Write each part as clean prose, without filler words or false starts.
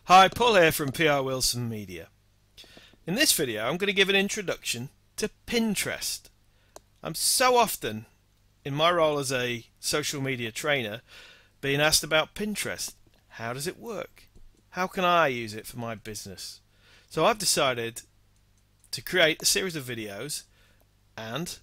Hi, Paul here from PRwilsonmedia. In this video I'm going to give an introduction to Pinterest. I'm so often, in my role as a social media trainer, being asked about Pinterest. How does it work? How can I use it for my business? So I've decided to create a series of videos, and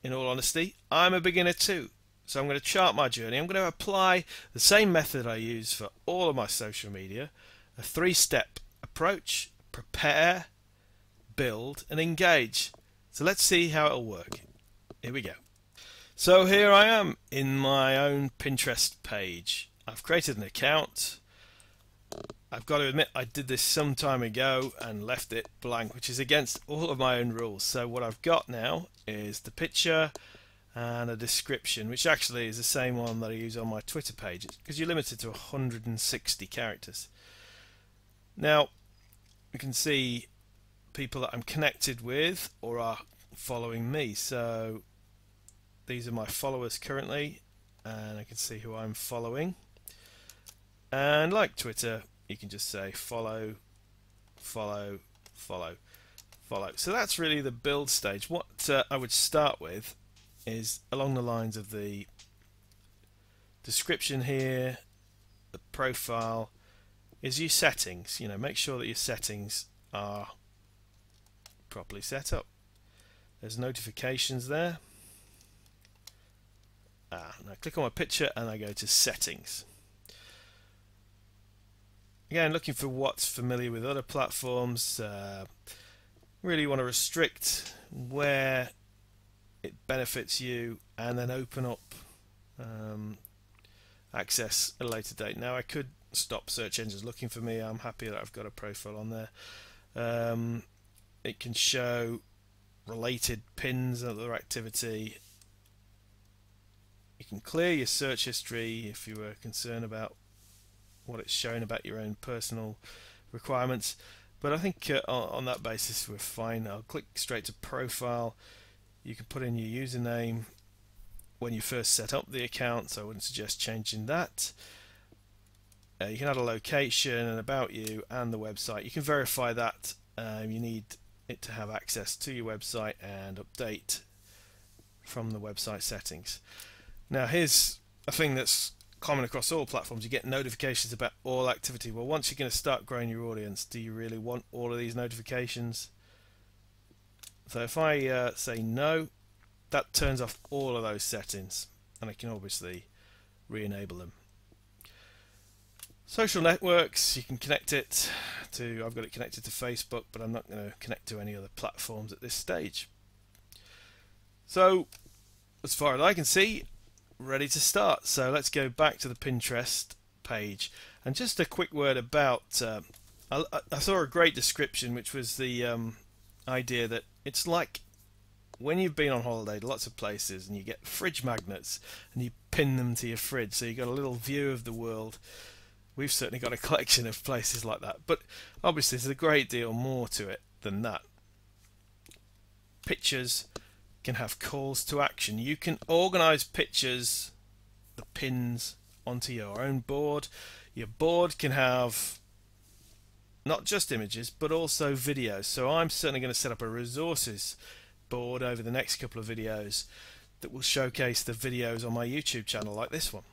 in all honesty, I'm a beginner too. So I'm going to chart my journey. I'm going to apply the same method I use for all of my social media. A three-step approach: prepare, build and engage. So let's see how it'll work. Here we go. So here I am in my own Pinterest page. I've created an account. I've got to admit I did this some time ago and left it blank, which is against all of my own rules. So what I've got now is the picture and a description, which actually is the same one that I use on my Twitter page, because you're limited to 160 characters. Now you can see people that I'm connected with or are following me. So these are my followers currently, and I can see who I'm following. And like Twitter, you can just say follow, follow, follow, follow. So that's really the build stage. What I would start with is along the lines of the description here, the profile, is your settings. You know, make sure that your settings are properly set up. There's notifications there. Now click on my picture and I go to settings. Again, looking for what's familiar with other platforms. Really want to restrict where it benefits you, and then open up access at a later date. Now I could stop search engines looking for me. I'm happy that I've got a profile on there. It can show related pins and other activity. You can clear your search history if you were concerned about what it's showing about your own personal requirements, but I think on that basis we're fine. I'll click straight to profile. You can put in your username when you first set up the account, so I wouldn't suggest changing that. You can add a location and about you and the website. You can verify that. You need it to have access to your website and update from the website settings. Now here's a thing that's common across all platforms. You get notifications about all activity. Well, once you're going to start growing your audience, do you really want all of these notifications? So if I say no, that turns off all of those settings, and I can obviously re-enable them. Social networks, you can connect it to, I've got it connected to Facebook, but I'm not going to connect to any other platforms at this stage. So as far as I can see, ready to start. So let's go back to the Pinterest page, and just a quick word about I saw a great description, which was the idea that it's like when you've been on holiday to lots of places and you get fridge magnets and you pin them to your fridge, so you've got a little view of the world. We've certainly got a collection of places like that, but obviously there's a great deal more to it than that. Pictures can have calls to action. You can organize pictures, the pins, onto your own board. Your board can have not just images but also videos. So I'm certainly going to set up a resources board over the next couple of videos that will showcase the videos on my YouTube channel, like this one.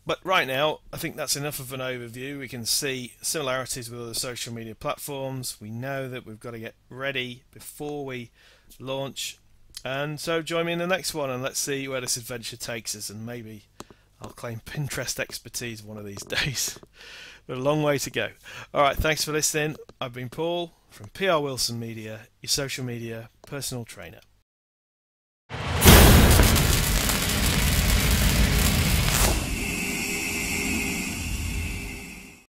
But right now I think that's enough of an overview. We can see similarities with other social media platforms. We know that we've got to get ready before we launch, and so join me in the next one and let's see where this adventure takes us, and maybe I'll claim Pinterest expertise one of these days. But a long way to go. Alright, thanks for listening. I've been Paul from PRwilsonmedia, your social media personal trainer.